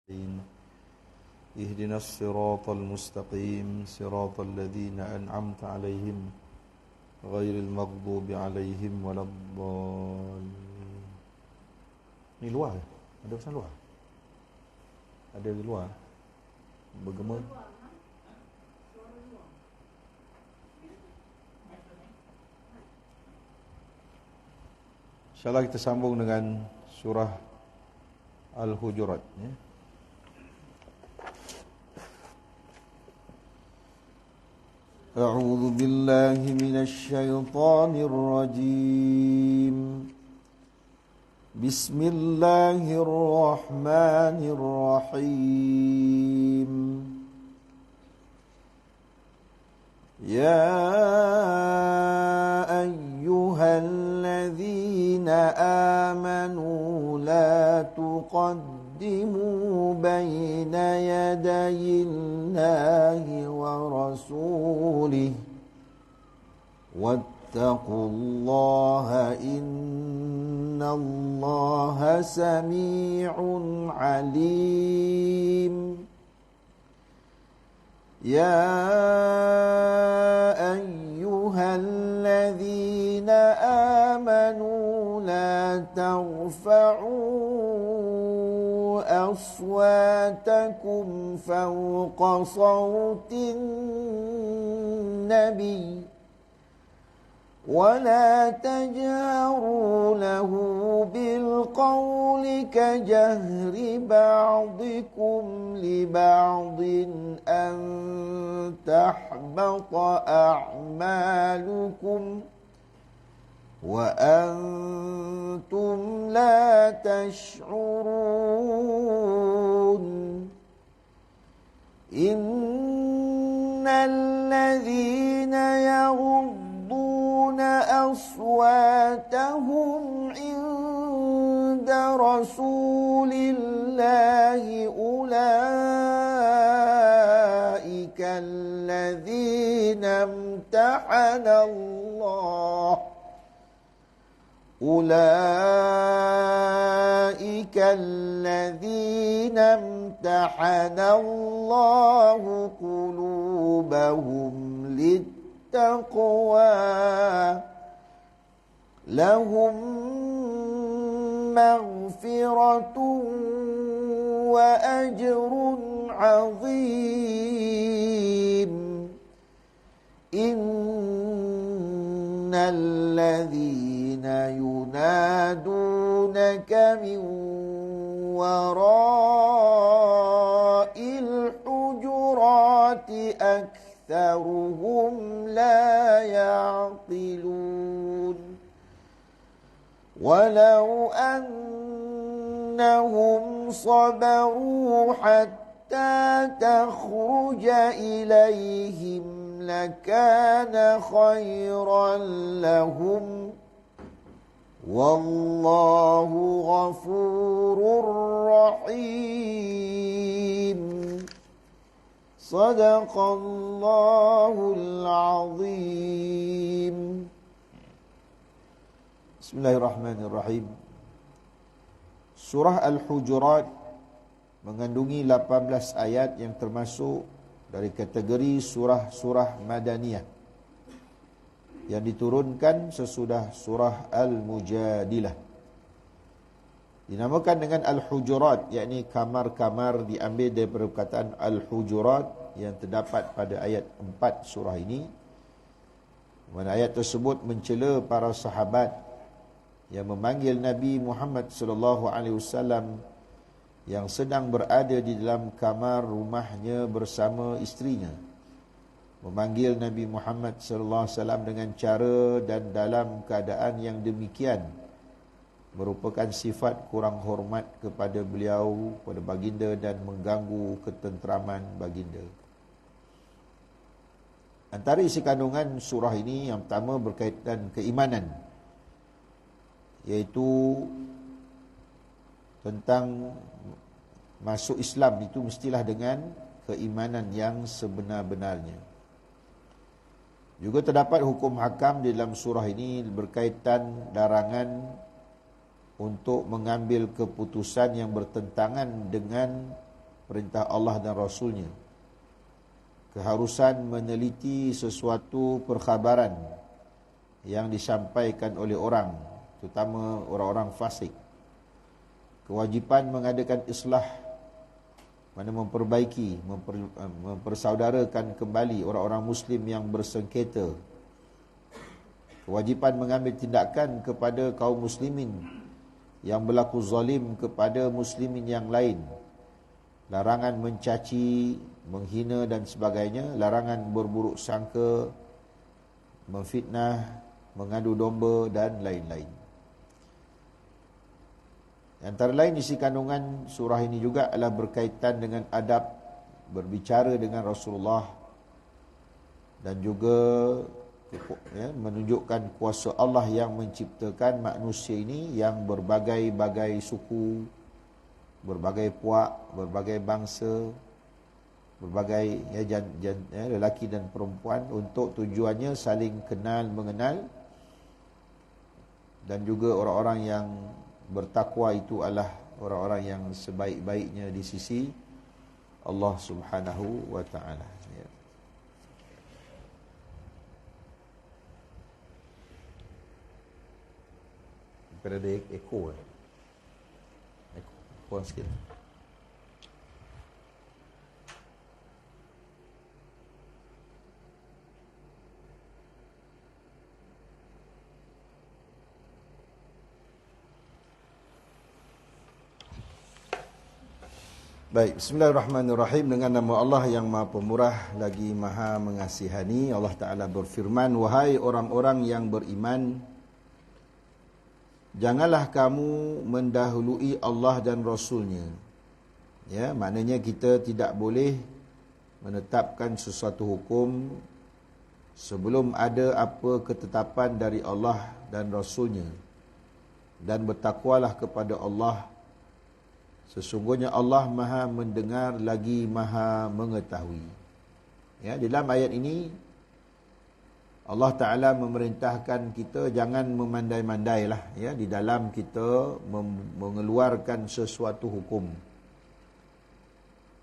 اهدنا الصراط المستقيم صراط الذين أنعمت عليهم غير المغضوب عليهم ولا الضالين. Ni luar ke? Ada pesan luar? Ada di luar? Bergema? InsyaAllah kita sambung dengan surah Al-Hujurat, ya. أعوذ بالله من الشيطان الرجيم بسم الله الرحمن الرحيم يا أيها الذين آمنوا لا تقدموا بين يدي الله ورسوله واتقوا الله إن الله سميع عليم يا أيها الذين آمنوا لا ترفعوا أصواتكم فوق صوت النبي ولا تجهروا له بالقول كجهر بعضكم لبعض أن تحبط أعمالكم وأنتم لا تشعرون إن الذين يغضون أصواتهم عند رسول الله أولئك الذين امتحن الله قلوبهم للتقوى لهم مغفرة وأجر عظيم إن الذين ينادونك من وراء الحجرات أكثرهم لا يعقلون ولو أنهم صبروا حتى تخرج إليهم لكان خيرا لهم والله غفور رحيم صدق الله العظيم. Bismillahirrahmanirrahim. Surah Al-Hujurat mengandungi 18 ayat yang termasuk dari kategori surah-surah Madaniyah yang diturunkan sesudah surah Al-Mujadilah. Dinamakan dengan Al-Hujurat, yakni kamar-kamar, diambil daripada perkataan Al-Hujurat yang terdapat pada ayat 4 surah ini. Mana ayat tersebut mencela para sahabat yang memanggil Nabi Muhammad sallallahu alaihi wasallam yang sedang berada di dalam kamar rumahnya bersama isterinya, memanggil Nabi Muhammad sallallahu alaihi wasallam dengan cara dan dalam keadaan yang demikian merupakan sifat kurang hormat kepada beliau, kepada baginda, dan mengganggu ketenteraman baginda. Antara isi kandungan surah ini yang pertama berkaitan keimanan, iaitu tentang masuk Islam itu mestilah dengan keimanan yang sebenar-benarnya. Juga terdapat hukum hakam di dalam surah ini berkaitan larangan untuk mengambil keputusan yang bertentangan dengan perintah Allah dan Rasulnya, keharusan meneliti sesuatu perkhabaran yang disampaikan oleh orang, terutama orang-orang fasik, kewajipan mengadakan islah, mana memperbaiki, mempersaudarakan kembali orang-orang Muslim yang bersengketa, kewajipan mengambil tindakan kepada kaum muslimin yang berlaku zalim kepada muslimin yang lain, larangan mencaci, menghina dan sebagainya, larangan berburuk sangka, memfitnah, mengadu domba dan lain-lain. Antara lain isi kandungan surah ini juga adalah berkaitan dengan adab berbicara dengan Rasulullah dan juga menunjukkan kuasa Allah yang menciptakan manusia ini yang berbagai-bagai suku, berbagai puak, berbagai bangsa, berbagai lelaki dan perempuan, untuk tujuannya saling kenal mengenal, dan juga orang-orang yang bertakwa itu adalah orang-orang yang sebaik-baiknya di sisi Allah Subhanahu wa taala. Ya. Ada ekor. Ekor sikit. Baik, bismillahirrahmanirrahim. Dengan nama Allah yang Maha Pemurah lagi Maha Mengasihani. Allah Ta'ala berfirman, wahai orang-orang yang beriman, janganlah kamu mendahului Allah dan Rasulnya. Ya, maknanya kita tidak boleh menetapkan sesuatu hukum sebelum ada apa ketetapan dari Allah dan Rasulnya. Dan bertakwalah kepada Allah. Sesungguhnya Allah Maha mendengar lagi Maha mengetahui. Ya, dalam ayat ini Allah Ta'ala memerintahkan kita jangan memandai-mandailah ya, di dalam kita mengeluarkan sesuatu hukum.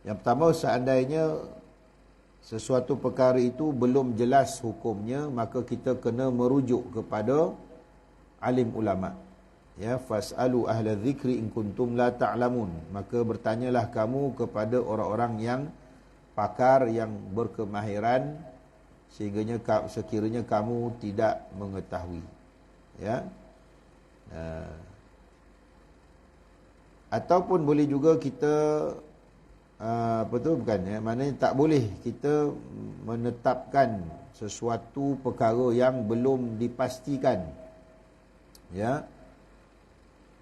Yang pertama, seandainya sesuatu perkara itu belum jelas hukumnya, maka kita kena merujuk kepada alim ulama'. Ya, fasalu ahla dzikri in kuntum la ta'lamun. Maka bertanyalah kamu kepada orang-orang yang pakar, yang berkemahiran, sehingga sekiranya kamu tidak mengetahui. Ya. Ataupun boleh juga kita bukan ya, maknanya tak boleh kita menetapkan sesuatu perkara yang belum dipastikan. Ya.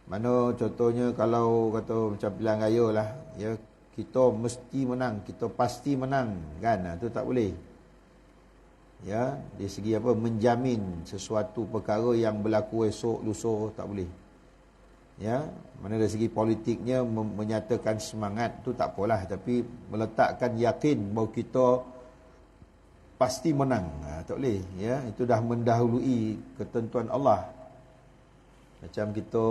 Mana contohnya kalau kata macam pilihan raya lah, ya, kita mesti menang, kita pasti menang, kan? Itu tak boleh. Ya, dari segi apa, menjamin sesuatu perkara yang berlaku esok lusa, tak boleh. Ya, mana dari segi politiknya menyatakan semangat tu tak apalah, tapi meletakkan yakin bahawa kita pasti menang, tak boleh. Ya, itu dah mendahului ketentuan Allah. Macam kita,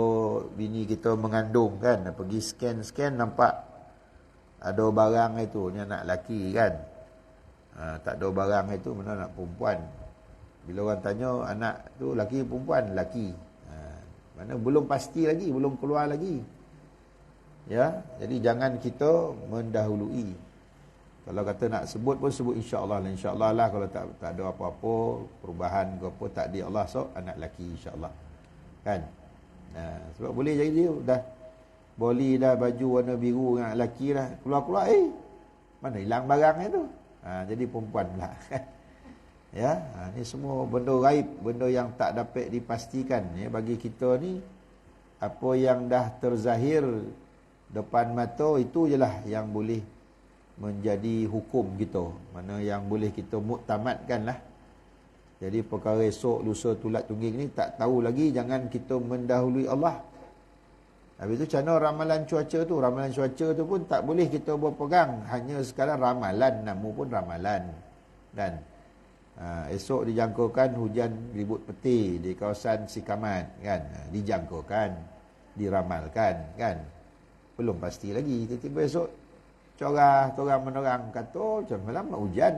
bini kita mengandung kan, pergi scan nampak ada barang itu, ni anak lelaki kan. Tak ada barang itu, mana anak perempuan. Bila orang tanya anak tu lelaki perempuan, lelaki. Mana belum pasti lagi, belum keluar lagi. Ya, jadi jangan kita mendahului. Kalau kata nak sebut pun sebut insya-Allah lah, insya-Allah lah. Kalau tak ada apa-apa perubahan ke apa, tak ada Allah, so anak lelaki insya-Allah. Kan? Sebab boleh jadi dia dah boli dah baju warna biru dengan lelaki dah keluar-keluar, mana hilang barangnya tu. Jadi perempuan pula. Ya, ni semua benda gaib, benda yang tak dapat dipastikan ya bagi kita ni. Apa yang dah terzahir depan mata itu jelah yang boleh menjadi hukum kita, mana yang boleh kita muktamadkan lah. Jadi perkara esok, lusa, tulat tungging ni tak tahu lagi, jangan kita mendahului Allah. Habis tu macam mana ramalan cuaca tu? Ramalan cuaca tu pun tak boleh kita berpegang. Hanya sekarang ramalan, nama pun ramalan. Dan esok dijangkakan hujan ribut peti di kawasan Sikamat kan. Dijangkakan, diramalkan kan. Belum pasti lagi, tiba-tiba esok corah orang menerang kata macam malam nak hujan.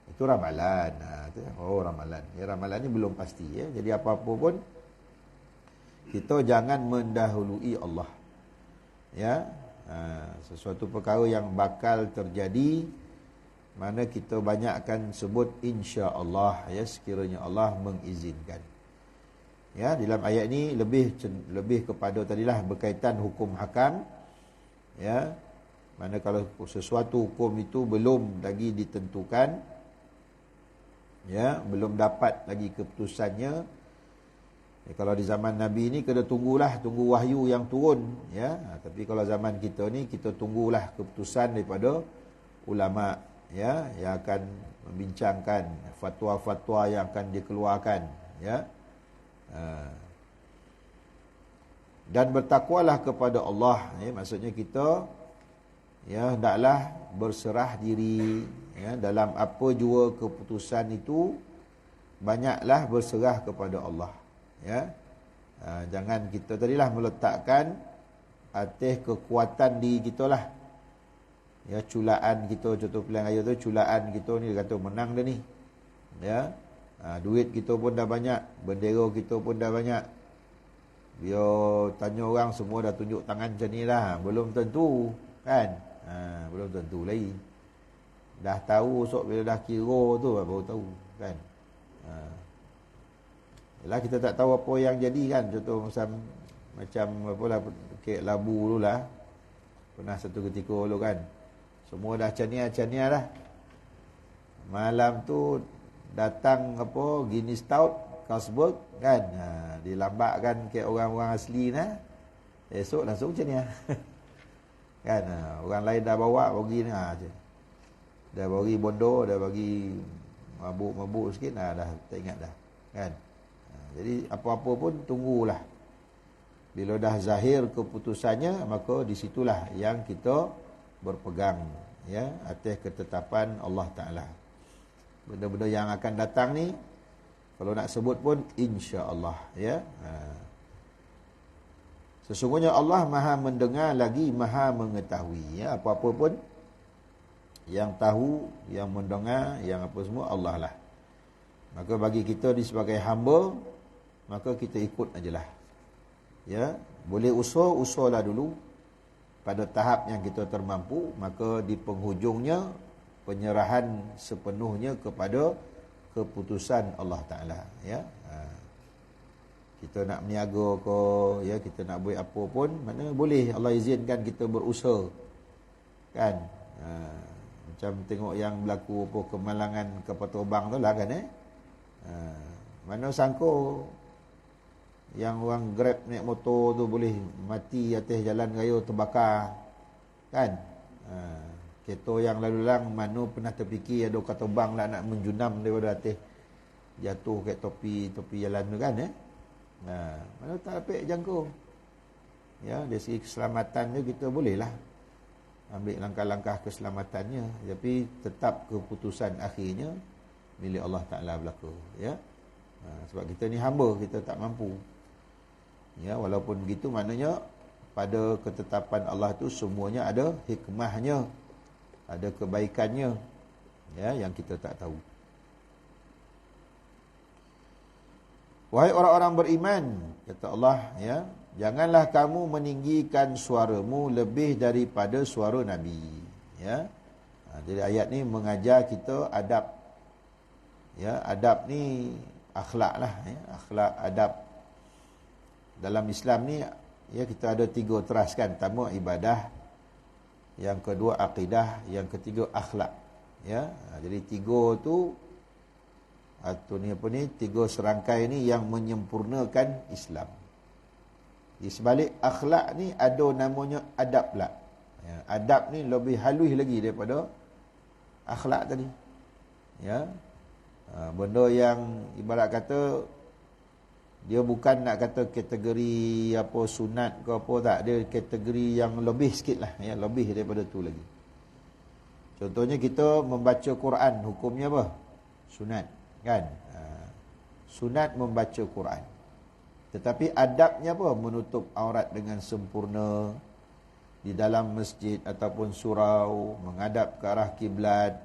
Itu ramalan. Ramalan. Ramalan ni belum pasti ya. Jadi apa-apa pun kita jangan mendahului Allah. Ya. Sesuatu perkara yang bakal terjadi, mana kita banyakkan sebut insya-Allah ya, sekiranya Allah mengizinkan. Ya, dalam ayat ni lebih kepada tadilah berkaitan hukum hakam. Ya. Mana kalau sesuatu hukum itu belum lagi ditentukan, ya, belum dapat lagi keputusannya. Ya, kalau di zaman Nabi ni kena tunggu wahyu yang turun, ya. Tapi kalau zaman kita ni kita tunggulah keputusan daripada ulama, ya, yang akan membincangkan fatwa-fatwa yang akan dikeluarkan, ya. Dan bertakwalah kepada Allah, ya, maksudnya kita, ya, hendaklah berserah diri, ya, dalam apa jua keputusan itu banyaklah berserah kepada Allah, ya. Jangan kita tadilah meletakkan atas kekuatan diri kita lah, ya, culaan kita, contoh pilihan raya tu culaan kita ni dia kata menang dah ni, ya. Duit kita pun dah banyak, bendera kita pun dah banyak. Biar tanya orang semua dah tunjuk tangan macam ni lah, belum tentu kan. Belum tentu lagi. Dah tahu esok bila dah kira tu baru tahu kan. Yalah, kita tak tahu apa yang jadi kan. Contoh macam apalah kek labu dulu lah. Pernah satu ketika dulu kan, semua dah cania dah. Malam tu datang apa Guinness Stout, Carlsberg kan. Dilambakkan ke orang-orang asli nah. Esok langsung cania. Kan, orang lain dah bawa bagi ni je. Dah bagi bondo, dah bagi mabuk sikit dah tak ingat dah. Kan. Jadi apa-apa pun tunggulah. Bila dah zahir keputusannya, maka di situlah yang kita berpegang, ya, atas ketetapan Allah Taala. Benda-benda yang akan datang ni kalau nak sebut pun insya-Allah, ya. Sesungguhnya Allah Maha mendengar lagi Maha mengetahui, ya, apa-apa pun yang tahu, yang mendengar, yang apa semua Allah lah. Maka bagi kita di sebagai hamba, maka kita ikut ajalah. Ya, boleh usahlah dulu pada tahap yang kita termampu, maka di penghujungnya penyerahan sepenuhnya kepada keputusan Allah Taala, ya. Kita nak meniaga ke, ya, kita nak buat apa pun, mana boleh Allah izinkan kita berusaha. Kan? Macam tengok yang berlaku apa kemalangan kapal terbang tu lah kan, mana sangka yang orang Grab naik motor tu boleh mati atas jalan raya terbakar. Kan? Kereta yang lalu lalang mana pernah terfikir ada kapal terbang lah nak menjunam daripada atas, jatuh kat topi jalan tu kan, mana tak dapat jangkau. Ya, dari segi keselamatan tu kita bolehlah ambil langkah-langkah keselamatannya, tapi tetap keputusan akhirnya milik Allah Taala berlaku, ya. Sebab kita ni hamba, kita tak mampu. Ya, walaupun begitu maknanya pada ketetapan Allah tu semuanya ada hikmahnya, ada kebaikannya, ya, yang kita tak tahu. Wahai orang-orang beriman, kata Allah, ya, janganlah kamu meninggikan suaramu lebih daripada suara Nabi, ya. Jadi ayat ni mengajar kita adab. Ya, adab ni akhlak lah, ya, akhlak adab. Dalam Islam ni, ya, kita ada 3 teras kan. Pertama ibadah, yang kedua akidah, yang ketiga akhlak, ya. Jadi 3 tu atau ni apa ni, 3 serangkai ni yang menyempurnakan Islam. Di sebalik akhlak ni ada namanya adab pula, ya. Adab ni lebih halus lagi daripada akhlak tadi, ya. Benda yang ibarat kata dia bukan nak kata kategori apa sunat ke apa, tak, dia kategori yang lebih sikit lah, ya, lebih daripada tu lagi. Contohnya kita membaca Quran, hukumnya apa? Sunat, kan? Sunat membaca Quran. Tetapi adabnya apa? Menutup aurat dengan sempurna, di dalam masjid ataupun surau, menghadap ke arah kiblat,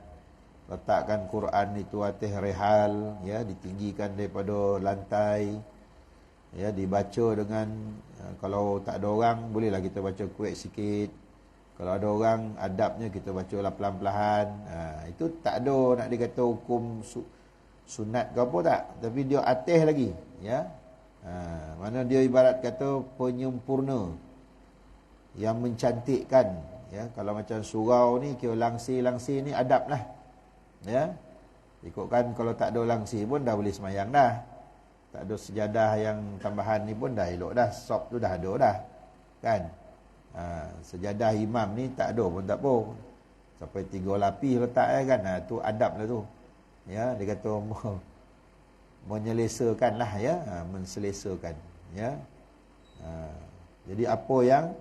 letakkan Quran itu atas rehal, ya, ditinggikan daripada lantai, ya, dibaca dengan kalau tak ada orang bolehlah kita baca kuat sikit. Kalau ada orang adabnya kita baca pelan-pelan. Itu tak ada nak dikata hukum sunat ke apa tak, tapi dia atas lagi, ya. Mana dia ibarat kata penyempurna yang mencantikkan, ya. Kalau macam surau ni kira langsir-langsir ni adab lah, ya. Ikutkan kalau tak ada langsir pun dah boleh semayang dah. Tak ada sejadah yang tambahan ni pun dah elok dah, sop tu dah ada dah, kan. Sejadah imam ni tak ada pun tak apa, sampai 3 lapis letak kan. Tu adab lah tu, ya. Dia kata menyelesakan lah, ya, menselesakan, ya. Jadi apa yang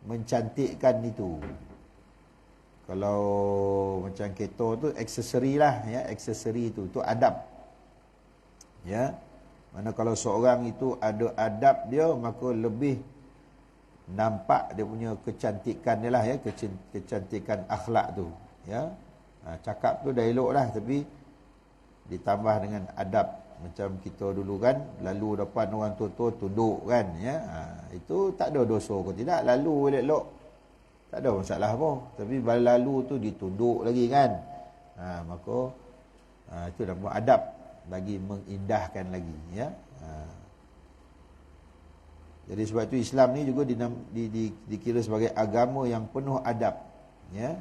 mencantikkan itu, kalau macam kereta tu aksesori lah, ya, aksesori tu adab, ya. Mana kalau seorang itu ada adab dia, maka lebih nampak dia punya kecantikan dia lah, ya, kecantikan akhlak tu, ya. Cakap tu dah elok lah, tapi ditambah dengan adab. Macam kita dulu kan, lalu depan orang tua-tua tunduk kan, ya. Itu tak ada dosa ke tidak, lalu elok-elok tak ada masalah apa. Tapi lalu tu ditunduk lagi kan, maka itu nama adab, bagi mengindahkan lagi, ya. Jadi sebab itu Islam ni juga dikira sebagai agama yang penuh adab, ya.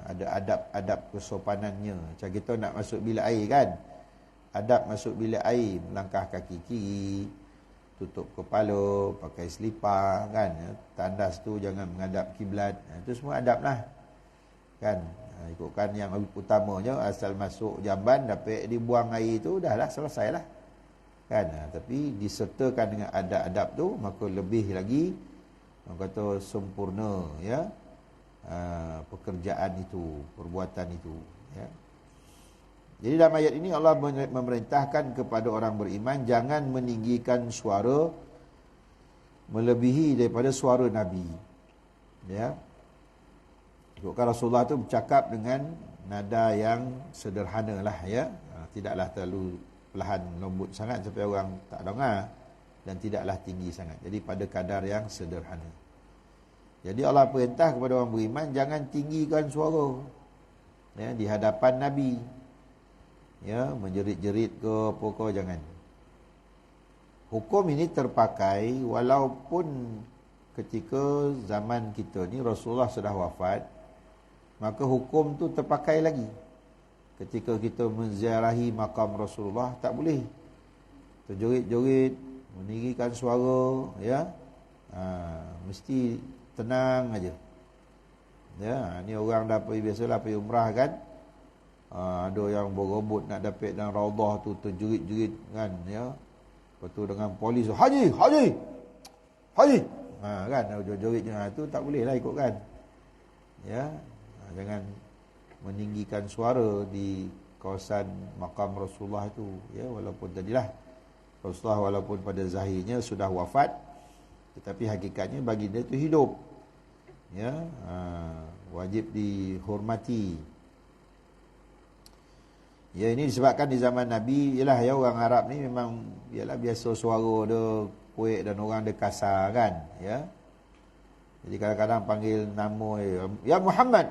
Ada adab-adab kesopanannya. Macam kita nak masuk bilik air kan, adab masuk bilik air, melangkah kaki kiri, tutup kepala, pakai selipar kan, ya. Tandas tu jangan menghadap kiblat. Itu semua adab lah, kan. Ikutkan yang utamanya, asal masuk jamban dapat dibuang air tu dah lah, selesai lah, kan. Tapi disertakan dengan adab-adab tu, maka lebih lagi orang kata sempurna, ya, pekerjaan itu, perbuatan itu, ya. Jadi dalam ayat ini Allah memerintahkan kepada orang beriman jangan meninggikan suara melebihi daripada suara Nabi, ya. Ikutkan Rasulullah tu bercakap dengan nada yang sederhana lah, ya. Tidaklah terlalu perlahan lembut sangat sampai orang tak dengar, dan tidaklah tinggi sangat. Jadi pada kadar yang sederhana. Jadi Allah perintah kepada orang beriman jangan tinggikan suara, ya, di hadapan Nabi, ya, menjerit-jerit ke apa ke, jangan. Hukum ini terpakai walaupun ketika zaman kita ni Rasulullah sudah wafat, maka hukum tu terpakai lagi. Ketika kita menziarahi makam Rasulullah, tak boleh terjerit-jerit, meninggikan suara, ya. Mesti tenang aja, ya. Ni orang dah pergi, biasalah pergi umrah kan, ada yang berobot nak dapat dalam raudhah tu, terjerit-jerit kan, ya. Lepas tu dengan polis, haji kan, jerit-jerit tu tak boleh lah ikut kan, ya. Jangan meninggikan suara di kawasan makam Rasulullah itu, ya. Walaupun tadilah Rasulullah walaupun pada zahirnya sudah wafat, tetapi hakikatnya baginda itu hidup, ya. Wajib dihormati. Ya, ini disebabkan di zaman Nabi, ialah, ya, orang Arab ni memang ialah biasa suara dia kuat dan orang dia kasar kan, ya. Jadi kadang-kadang panggil nama, ya Muhammad.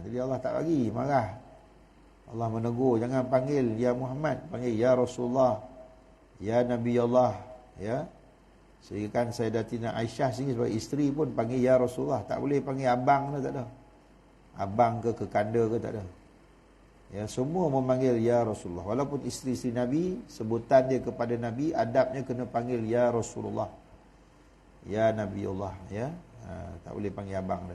Jadi Allah tak bagi, marah. Allah menegur, jangan panggil ya Muhammad, panggil ya Rasulullah, ya Nabi Allah, ya. Sehingga kan Sayyidatina Aisyah sini sebagai isteri pun panggil ya Rasulullah, tak boleh panggil abang tu, tak ada. Abang ke kekanda ke, tak ada. Ya, semua memanggil ya Rasulullah. Walaupun isteri-isteri Nabi, sebutan dia kepada Nabi, adabnya kena panggil ya Rasulullah, ya Nabi Allah, ya. Tak boleh panggil abang dia.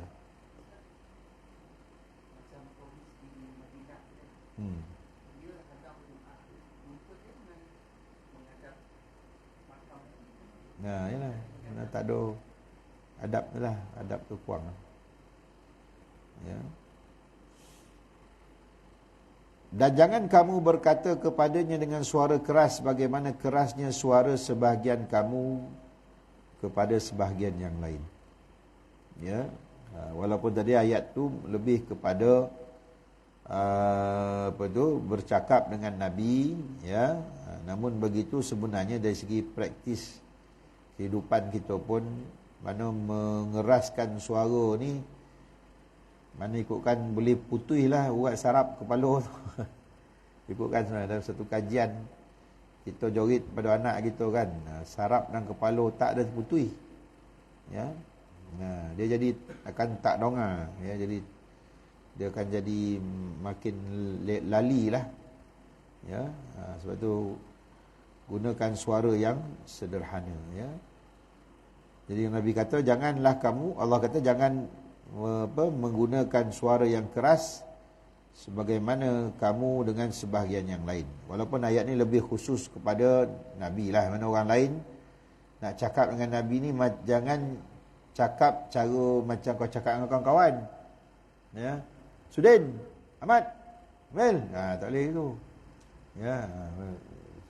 Yalah, mana tak ada adab tu lah, adab tu kurang, ya. Dan jangan kamu berkata kepadanya dengan suara keras bagaimana kerasnya suara sebahagian kamu kepada sebahagian yang lain, ya. Walaupun tadi ayat tu lebih kepada bercakap dengan Nabi, ya. Namun begitu sebenarnya dari segi praktis kehidupan kita pun, mana mengeraskan suara ni, mana ikutkan boleh putih lah urat sarap kepala tu. Ikutkan sebenarnya dalam satu kajian kita joget pada anak kita kan, sarap dan kepala tak ada putih, ya. Dia jadi akan tak dongar, ya. Jadi dia akan jadi makin lali lah, ya. Sebab tu gunakan suara yang sederhana, ya. Jadi Nabi kata janganlah kamu, Allah kata jangan menggunakan suara yang keras sebagaimana kamu dengan sebahagian yang lain. Walaupun ayat ni lebih khusus kepada Nabi lah, mana orang lain nak cakap dengan Nabi ni jangan cakap cara macam kau cakap dengan kawan-kawan, ya. Sudin, Ahmad, Mel, tak boleh itu, ya.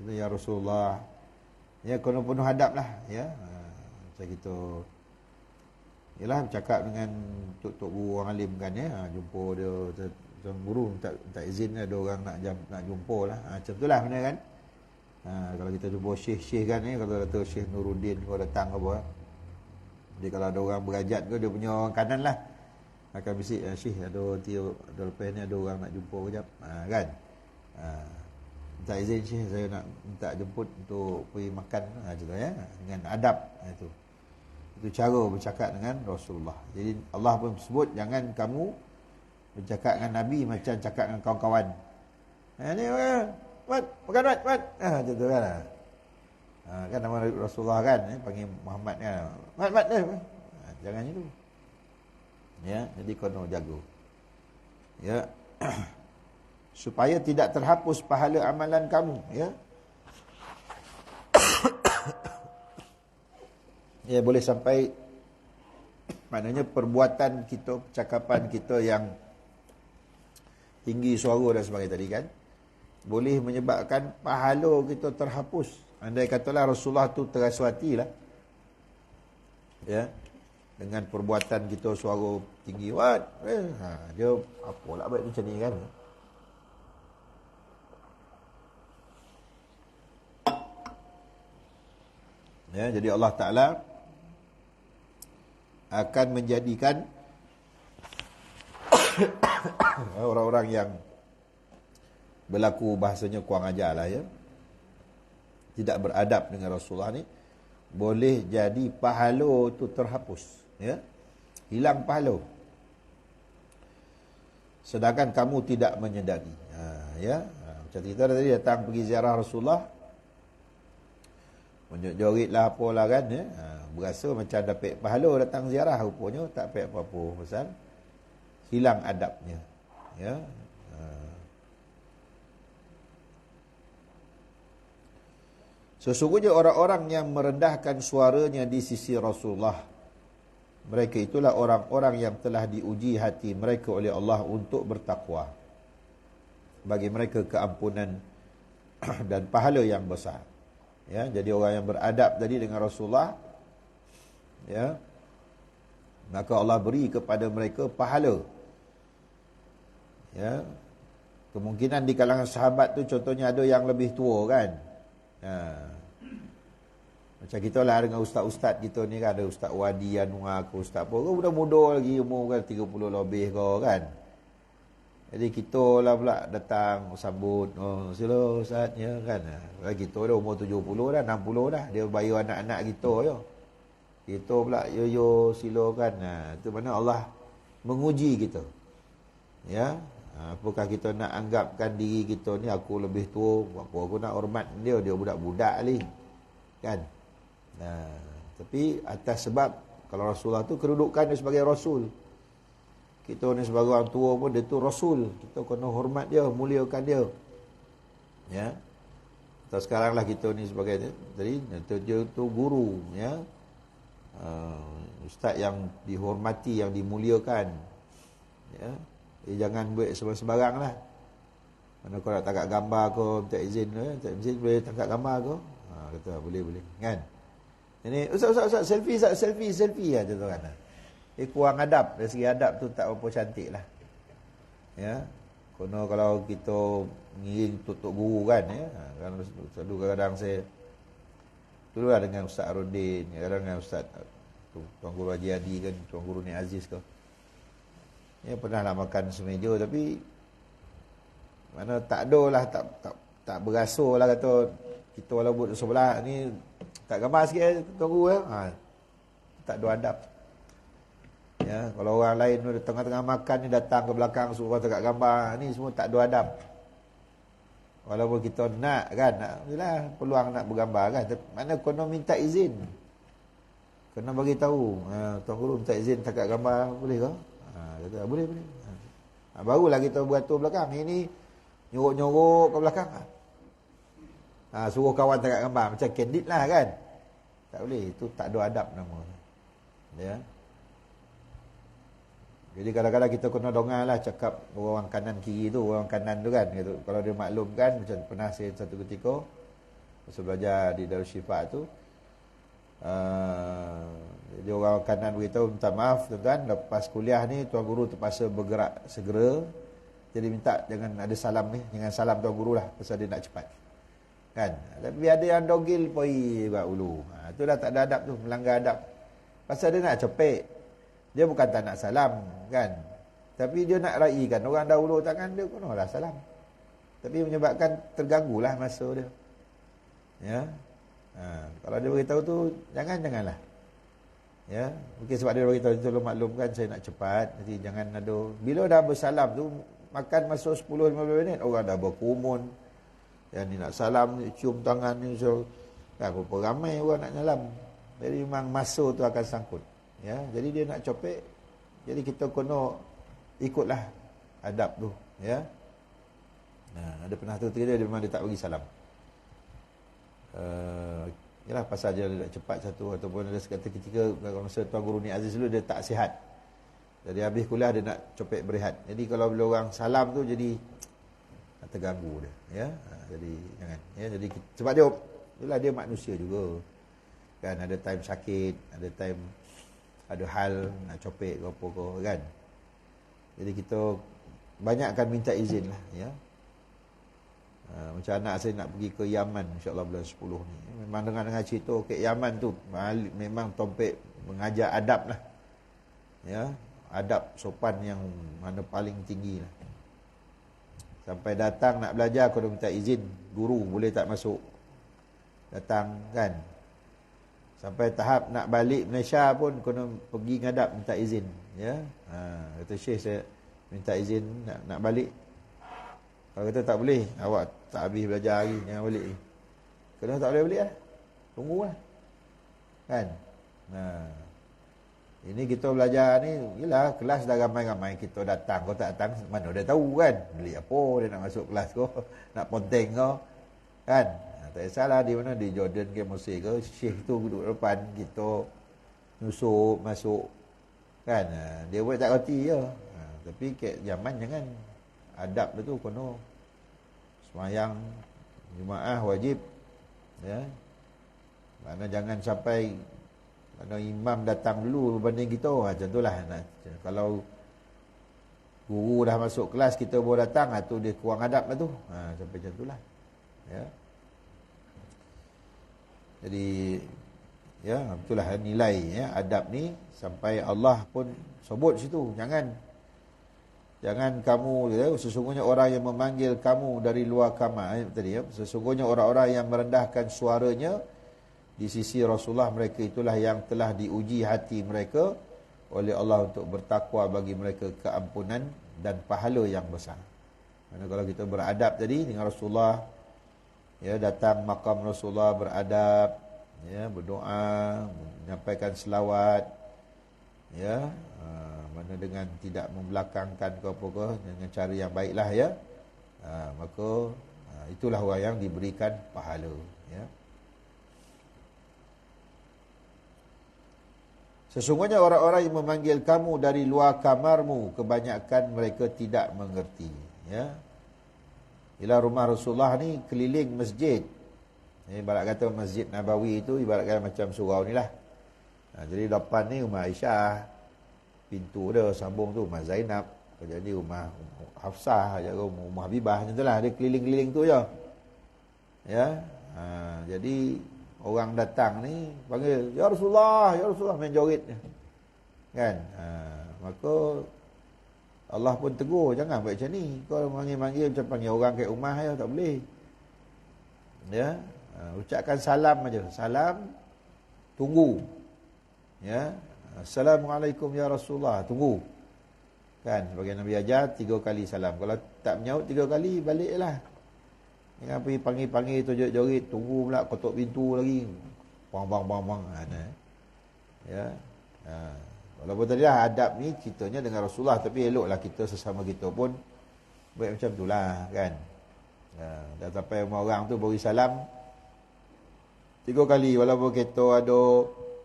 Ya Rasulullah, ya, kena penuh adab lah, ya. Macam kita, yalah, bercakap dengan tok guru orang alim kan, ya. Jumpa dia, tuan guru tak izin ada orang nak jumpa lah, macam tu lah benda kan. Kalau kita jumpa syekh kan, kalau kata Syekh Nuruddin kau datang apa, jadi kalau ada orang berajat ke, dia punya orang kanan lah akan bisik, Syekh ada lepas ni ada orang nak jumpa kejap, kan. Minta izin Syekh, saya nak minta jemput untuk pergi makan, macam tu, ya, dengan adab, itu cara bercakap dengan Rasulullah. Jadi Allah pun sebut jangan kamu bercakap dengan Nabi macam cakap dengan kawan-kawan. Ni Mat, makan Mat, macam tu kan. Kan nama Rasulullah kan, panggil Muhammad kan, Mat, jangan itu, ya. Jadi kena jaga, ya. Supaya tidak terhapus pahala amalan kamu, ya. Ya, boleh sampai, maknanya perbuatan kita, percakapan kita yang tinggi suara dan sebagainya tadi kan, boleh menyebabkan pahala kita terhapus. Andai katalah Rasulullah tu terasuati lah, ya, dengan perbuatan kita suara tinggi, dia apalah baik macam ni kan. Ya, jadi Allah Ta'ala akan menjadikan orang-orang yang berlaku bahasanya kurang ajar lah, ya, tidak beradab dengan Rasulullah ni, boleh jadi pahala tu terhapus, ya, hilang pahala, sedangkan kamu tidak menyedari, ya. Macam kita tadi datang pergi ziarah Rasulullah, menjorit lah apalah kan, ya. Berasa macam dapat pahala datang ziarah, rupanya tak dapat apa-apa, pasal hilang adabnya, ya. Sesungguhnya orang-orang yang merendahkan suaranya di sisi Rasulullah, mereka itulah orang-orang yang telah diuji hati mereka oleh Allah untuk bertakwa, bagi mereka keampunan dan pahala yang besar, ya. Jadi orang yang beradab tadi dengan Rasulullah, ya, maka Allah beri kepada mereka pahala, ya. Kemungkinan di kalangan sahabat tu contohnya ada yang lebih tua kan, macam kita lah dengan ustaz-ustaz kita ni kan, ada Ustaz Wadi Anwar ke Ustaz apa, budak muda lagi, umur kan 30 lebih kau kan. Jadi kita lah pula datang sambut, sila Ustaz, ya kan. Kita dah umur 70 dah, 60 dah, dia bayar anak-anak kita je. Kita pula yo sila kan. Itu mana Allah menguji kita, ya. Apakah kita nak anggapkan diri kita ni, aku lebih tua, aku nak hormat dia budak-budak ni kan. Tapi atas sebab kalau Rasulullah tu kedudukan dia sebagai Rasul, kita ni sebagai orang tua pun dia tu Rasul, kita kena hormat dia, muliakan dia, ya. Atau sekarang lah kita ni sebagai tadi dia tu guru, ya, ustaz yang dihormati, yang dimuliakan, ya. Jangan buat sembarang lah. Mana kau nak tangkap gambar kau minta izin, boleh tangkap gambar kau, kata boleh kan. Ini ustaz selfie lah, contoh kan. kurang adab. Dari segi adab tu tak berapa cantik lah. Ya. Kalau kita ngiring tutup guru kan, ya. Kan selalu kadang-kadang saya dululah dengan Ustaz Arudin, kadang dengan Ustaz Tuan Guru Haji Hadi kan, Tuan Guru Ni Aziz ke. Ya pernah lah makan semeja tapi mana tak ada lah, tak berasa lah kata kita walaupun sebelah ni tak gambar sikit Tuan Guru ya. Tak ada adab. Ya, kalau orang lain di tengah-tengah makan ni datang ke belakang suruh orang tegak gambar, ni semua tak ada adab. Walaupun kita nak kan, inilah peluang nak bergambar kan, mana kena minta izin. Kena bagi tahu, Tuan Guru minta izin tegak gambar boleh ke? Kata boleh. Barulah kita beratur belakang. Ini nyorok-nyorok ke belakang. Suruh kawan tegak gambar macam candid lah kan. Tak boleh, itu tak ada adab nama. Ya. Jadi kadang-kadang kita kena dongar lah cakap orang kanan kiri tu, orang kanan tu kan. Gitu. Kalau dia maklum kan, macam pernah saya satu ketika masa belajar di Darul Syifa tu, dia orang kanan beritahu, minta maaf tuan-tuan, lepas kuliah ni Tuan Guru terpaksa bergerak segera. Jadi minta jangan ada salam ni, jangan salam Tuan Guru lah, pasal dia nak cepat. Kan? Tapi ada yang dogil poi buat ulu. Tu dah tak ada adab tu, melanggar adab. Pasal dia nak cepek. Dia bukan tak nak salam kan, tapi dia nak raikan orang dah ulur tangan dia, konolah salam. Tapi menyebabkan terganggulah masa dia. Ya. Kalau dia beritahu tu janganlah. Ya, mungkin sebab dia beritahu itu maklum kan saya nak cepat, jadi jangan ada. Bila dah bersalam tu makan masuk 10-15 minit orang dah berkerumun. Yang ni nak salam ni, cium tangan ni, so kan berapa ramai orang nak salam. Jadi memang masa tu akan sangkut. Ya, jadi dia nak copek, jadi kita kena ikutlah adab tu, ya. Ada pernah tu dia memang dia tak bagi salam. Yalah pasal dia nak cepat satu, ataupun ada sekata ketika masa Tuan Guru Ni Aziz dulu dia tak sihat. Jadi habis kuliah dia nak copek berehat. Jadi kalau bila orang salam tu jadi terganggu dia, ya. Jadi jangan, ya. Jadi sebab dia manusia juga. Kan ada time sakit, ada time ada hal nak copek ke apa ke kan. Jadi kita banyakkan minta izin lah, ya. Macam anak saya nak pergi ke Yaman insya-Allah bulan 10 ni. Memang dengar cerita ke Yaman tu memang tompek mengajar adab lah. Ya, adab sopan yang mana paling tinggi lah. Sampai datang nak belajar kena minta izin guru, boleh tak masuk. Datang kan. Sampai tahap nak balik Malaysia pun kena pergi ngadap minta izin, ya. Kata Syekh saya minta izin nak balik. Kalau kata tak boleh, awak tak habis belajar hari, jangan balik lagi. Kena tak boleh balik lah. Tunggulah. Kan? Ini kita belajar ni, yelah kelas dah ramai-ramai kita datang. Kau tak datang, mana dia tahu kan? Beli apa, dia nak masuk kelas kau, nak ponteng kau. Kan? Tak kisahlah di mana, di Jordan ke Mesir ke, Syekh tu duduk depan, kita nyusup masuk kan. Dia buat tak reti je. Tapi kat zaman jangan, adab dia tu kena sembahyang Jumaat wajib, ya. Mana jangan sampai mana imam datang dulu berbanding kita, macam itulah. Kalau guru dah masuk kelas kita baru datang, tu dia kurang adab lah tu. Sampai macam itulah, ya. Jadi ya, itulah nilai ya adab ni, sampai Allah pun sebut situ, jangan kamu ya, sesungguhnya orang yang memanggil kamu dari luar kamar tadi ya, sesungguhnya orang-orang yang merendahkan suaranya di sisi Rasulullah, mereka itulah yang telah diuji hati mereka oleh Allah untuk bertakwa, bagi mereka keampunan dan pahala yang besar. Karena kalau kita beradab tadi dengan Rasulullah, ya, datang makam Rasulullah beradab, ya, berdoa, menyampaikan selawat, ya, mana dengan tidak membelakangkan ke apa ke, dengan cara yang baiklah, ya, maka itulah orang yang diberikan pahala, ya. Sesungguhnya orang-orang yang memanggil kamu dari luar kamarmu, kebanyakan mereka tidak mengerti, ya. Ialah rumah Rasulullah ni keliling masjid. Ibarat kata Masjid Nabawi itu ibarat kata macam surau ni lah. Jadi depan ni rumah Aisyah. pintu dia sambung tu rumah Zainab, jadi rumah Hafsah, jadi rumah Habibah, macam itulah, dia keliling-keliling tu je. Ya. Jadi orang datang ni panggil ya Rasulullah, ya Rasulullah, main joget kan. Maka Allah pun tegur, jangan buat macam ni. Kau manggil-manggil macam panggil orang kat rumah ya, tak boleh. Ya. Ucapkan salam aja. Salam, tunggu. Ya. Assalamualaikum ya Rasulullah, tunggu. Kan, bagi Nabi ajar 3 kali salam. Kalau tak menyaut 3 kali, baliklah. Jangan pergi panggil-panggil tu joget-joget, tunggu pula ketuk pintu lagi. Bang. Ya. Walaupun tadi lah adab ni ceritanya dengan Rasulullah, tapi eloklah kita sesama kita pun buat macam itulah kan. Dah sampai rumah orang tu beri salam 3 kali, walaupun kita ada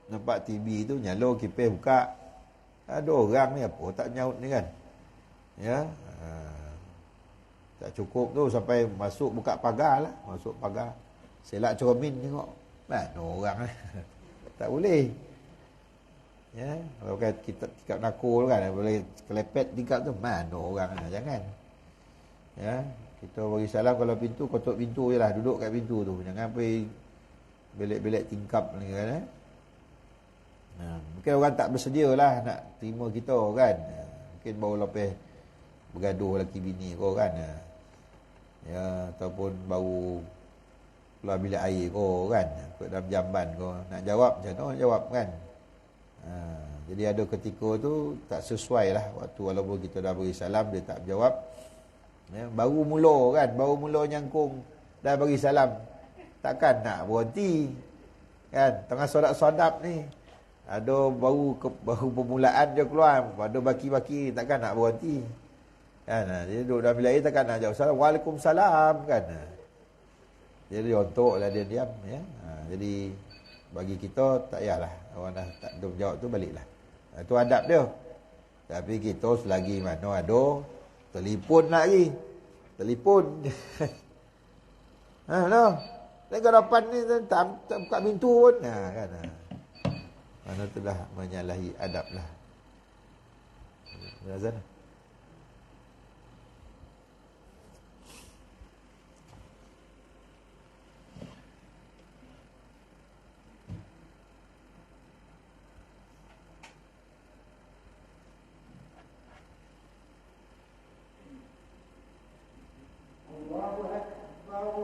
nampak TV tu nyala kipas buka, ada orang ni apa tak nyaut ni kan. Ya. Tak cukup tu sampai masuk buka pagar lah, masuk pagar selak cermin tengok mana orang tak boleh. Ya, kalau kan kita tingkap nakul kan, boleh kelepet tingkap tu, mana orang jangan. Ya, kita bagi salam kalau pintu, ketuk pintu je lah, duduk kat pintu tu, jangan pergi belek-belek tingkap ni kan. Mungkin orang tak bersedia lah nak terima kita kan. Mungkin baru lepas bergaduh laki bini kau kan. Ya, ataupun baru keluar bilik air kau kan, kat dalam jamban kau, nak jawab macam mana jawab kan. Jadi ada ketika tu tak sesuai lah waktu, walaupun kita dah beri salam dia tak jawab. Ya, baru mula nyangkung dah beri salam, takkan nak berhenti kan. Tengah sodap-sodap ni ada baru permulaan dia keluar, ada baki-baki, takkan nak berhenti kan. Jadi duduk dalam bilik air takkan nak jawab salam, Waalaikumsalam kan. Jadi ontoklah dia diam ya. Jadi bagi kita tak payahlah, orang dah tak ada jawab tu baliklah. Itu adab dia. Tapi kita selagi mana ada telefon lagi. Telefon. No. Tengok depan ni tak buka pintu pun. Kan. Mana tu dah menyalahi adab lah. Azan. الله أكبر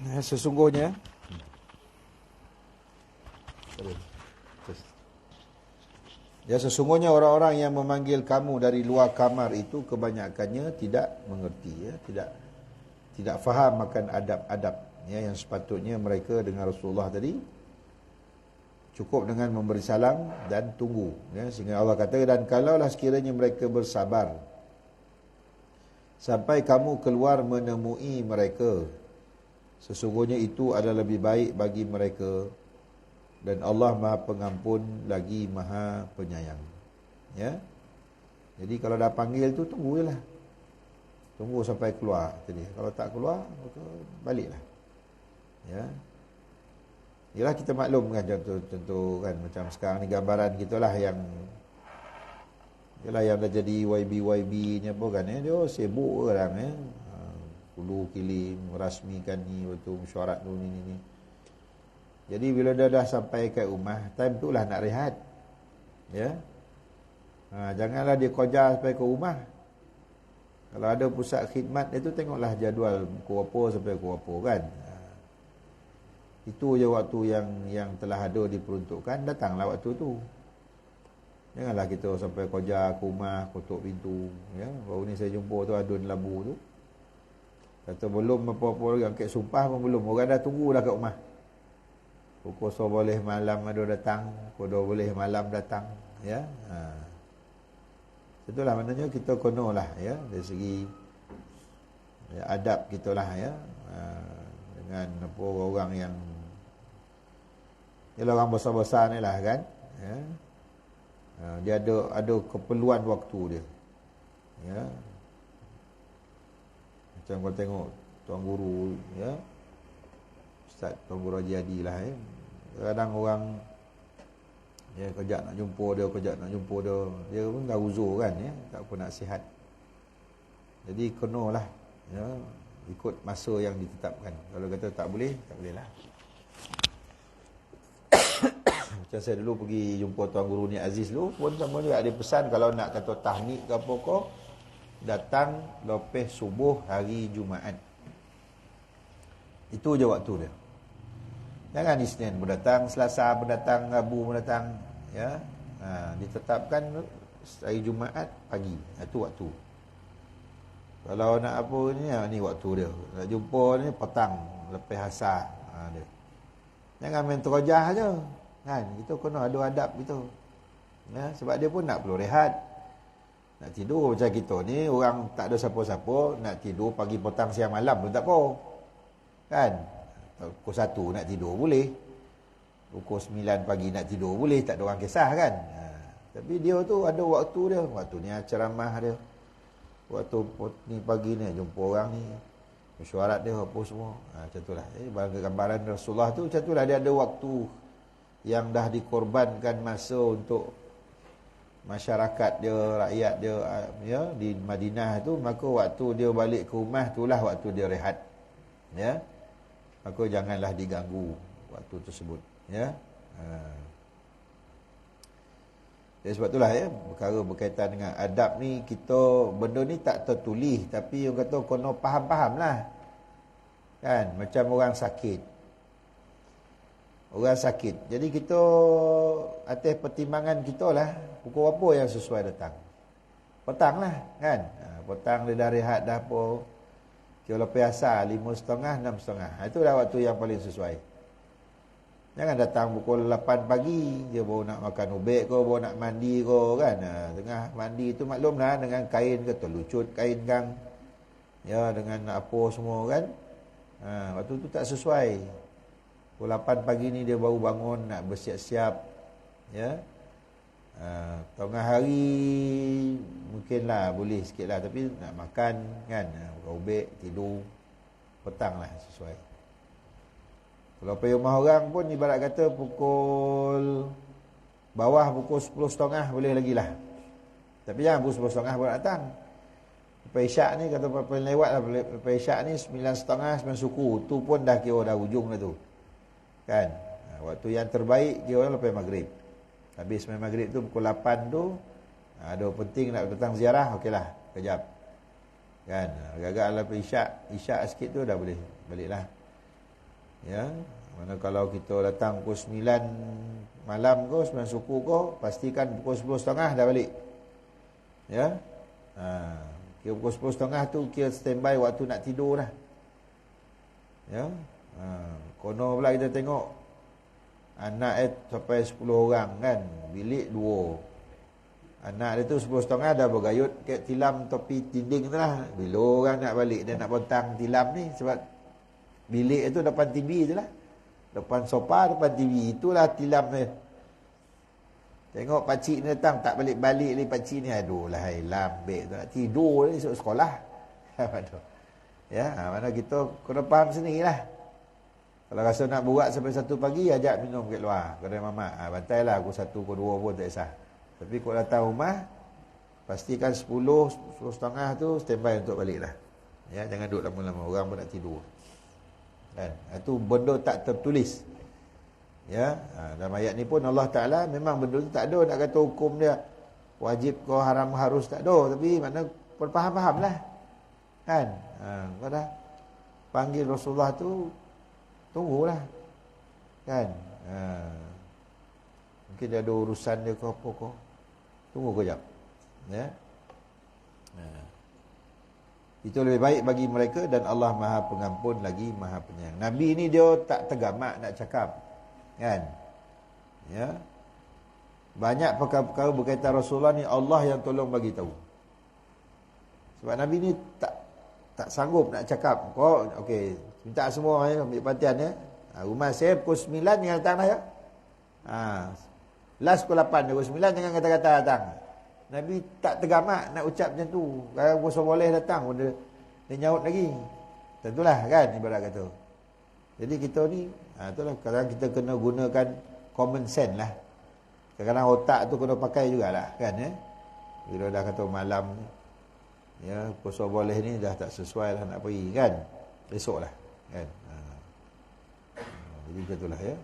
Sesungguhnya sesungguhnya orang-orang yang memanggil kamu dari luar kamar itu kebanyakannya tidak mengerti, tidak faham akan adab-adab yang sepatutnya mereka dengan Rasulullah tadi. Cukup dengan memberi salam dan tunggu, sehingga Allah kata, dan kalaulah sekiranya mereka bersabar sampai kamu keluar menemui mereka, sesungguhnya itu adalah lebih baik bagi mereka, dan Allah Maha Pengampun lagi Maha Penyayang. Jadi kalau dah panggil tu tunggulah. Tunggu sampai keluar tadi. Kalau tak keluar, maka baliklah. Yalah, kita maklum kan contoh kan macam sekarang ni gambaran kita lah yang dah jadi YB ni apa kan, dia sibuk orang hulu kilim merasmikan ni waktu mesyuarat tu ni. Jadi bila dah sampai ke rumah, time tu lah nak rehat. Janganlah dia koja sampai ke rumah. Kalau ada pusat khidmat dia tu, tengoklah jadual pukul apa sampai pukul apa kan. Itu je waktu yang telah ada diperuntukkan, datanglah waktu tu. Janganlah kita sampai koja ke rumah, kotok pintu. Baru ni saya jumpa tu adun labu tu. Kata belum apa-apa lagi, angkat sumpah pun belum. Orang dah tunggu dah kat rumah. Pukul 1 boleh malam ada datang, pukul 2 boleh malam datang. Itulah maknanya kita konolah dari segi adab kita lah dengan apa orang yang orang besar-besar ni lah kan. Dia ada keperluan waktu dia. Macam kau tengok tuan guru Ustaz Tuan Guru Haji Hadi lah kadang orang kejap nak jumpa dia, dia pun dah uzur kan, tak pun nak sihat. Jadi kenalah ikut masa yang ditetapkan. Kalau kata tak boleh lah. Macam saya dulu pergi jumpa Tuan Guru Ni Aziz dulu pun sama juga, dia pesan kalau nak kata tahnik ke apa kau, datang lepas subuh hari Jumaat. Itu je waktu dia. Jangan Isnin pun datang, Selasa pun datang, Rabu pun datang. Ditetapkan hari Jumaat pagi. Itu waktu. Kalau nak apa ni waktu dia. Nak jumpa ni petang lepas asar. Dia. Jangan main terojah je. Kan? Kita kena ada adab gitu. Sebab dia pun nak perlu rehat. Nak tidur macam kita ni, orang tak ada siapa-siapa, nak tidur pagi, petang, siang, malam pun tak apa. Kan? Pukul 1 nak tidur boleh. Pukul 9 pagi nak tidur boleh, tak ada orang kisah kan. Tapi dia tu ada waktu dia. Waktu ni ceramah dia. Waktu ni pagi ni jumpa orang ni, mesyuarat dia apa semua. Macam itulah. Gambaran Rasulullah tu macam itulah, dia ada waktu yang dah dikorbankan masa untuk masyarakat dia, rakyat dia di Madinah tu, maka waktu dia balik ke rumah itulah waktu dia rehat. Maka janganlah diganggu waktu tersebut. Jadi sebab itulah perkara berkaitan dengan adab ni, kita benda ni tak tertulis, tapi orang kata kena faham-faham lah. Kan? Macam orang sakit. Jadi kita atas pertimbangan kita lah, pukul apa yang sesuai datang. Petang lah kan. Petang dia dah rehat dah apa. Kalau biasa 5.30, 6.30. Itu dah waktu yang paling sesuai. Jangan datang pukul 8 pagi, dia baru nak makan ubek ke, baru nak mandi ke kan. Tengah mandi tu maklumlah dengan kain ke, terlucut kain gang. Dengan apa semua kan. Waktu tu tak sesuai. Pukul 8 pagi ni dia baru bangun, nak bersiap-siap. Tengah hari mungkinlah boleh sikit lah, tapi nak makan kan, makan ubek, tidur, petang lah sesuai. Kalau pergi rumah orang pun ibarat kata pukul bawah pukul 10.30 boleh lagi lah. Tapi jangan pukul 10.30 baru datang. Lepas isyak ni kata paling lewat lah, lepas isyak ni 9.30, 9 suku, tu pun dah kira dah ujung dah tu kan. Waktu yang terbaik kira lepas maghrib. Habis main maghrib tu pukul 8 tu, ada penting nak datang ziarah, okeylah, kejap. Kan? Agak-agak lepas isyak sikit tu dah boleh baliklah. Ya, mana kalau kita datang pukul 9 malam ke, 9 suku ke, pastikan pukul 10.30 dah balik. Ya. Kira pukul 10.30 tu kira standby waktu nak tidur dah. Ya. Kono pula kita tengok anak sampai 10 orang kan, bilik 2. Anak dia tu 10.30 dah bergayut kat tilam topi dinding tu lah. Bila orang nak balik dia nak bontang tilam ni, sebab bilik tu depan TV je lah. Depan sofa, depan TV. Itulah tilam dia. Tengok pakcik ni datang, tak balik-balik ni pakcik ni. Aduh lah, lambik tu nak tidur ni, esok sekolah. Ya, mana kita kena faham sendiri lah. Kalau rasa nak buat sampai 1 pagi, ajak minum kat luar. Kedai mamak. Bantai lah, pukul 1, pukul 2 pun tak kisah. Tapi kalau datang rumah, pastikan 10, 10.30 tu standby untuk balik lah. Ya, jangan duduk lama-lama, orang pun nak tidur. Kan? Itu benda tak tertulis. Ya, dalam ayat ni pun Allah Ta'ala memang benda tu tak ada nak kata hukum dia wajib kau haram harus, tak ada. Tapi mana berfaham-faham lah. Kan? Kau dah panggil Rasulullah tu, tunggulah. Kan? Mungkin dia ada urusan dia ke apa ke. Tunggu kejap. Ya. Itu lebih baik bagi mereka dan Allah Maha Pengampun lagi Maha Penyayang. Nabi ni dia tak tergamak nak cakap. Kan? Ya. Banyak perkara-perkara berkaitan Rasulullah ni Allah yang tolong bagi tahu. Sebab Nabi ni tak sanggup nak cakap. Kau okey, minta semua ambil perhatian ya. Rumah saya pukul 9 jangan datang dah ya. Last pukul 8 pukul 9 jangan kata-kata datang. Nabi tak tergamak nak ucap macam tu. Kalau puasa boleh datang pun dia nyaut lagi. Tentulah kan ibarat kata. Jadi kita ni itulah kadang kita kena gunakan common sense lah. Kadang-kadang otak tu kena pakai jugalah kan ya. Bila dah kata malam ni ya puasa boleh ni dah tak sesuai lah nak pergi kan. Esoklah kan. Jadi itulah ya.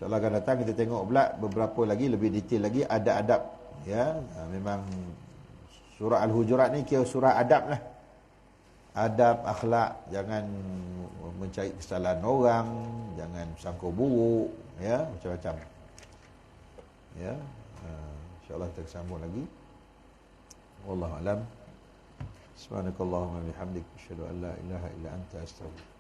InsyaAllah akan datang kita tengok pula beberapa lagi lebih detail lagi adab-adab ya. Memang surah Al-Hujurat ni kira surah adab lah. Adab, akhlak, jangan mencari kesalahan orang, jangan sangka buruk ya, macam-macam. Ya. InsyaAllah kita sambung lagi. Wallahu alam. Subhanakallahumma bihamdik asyhadu an la ilaha illa anta astaghfiruka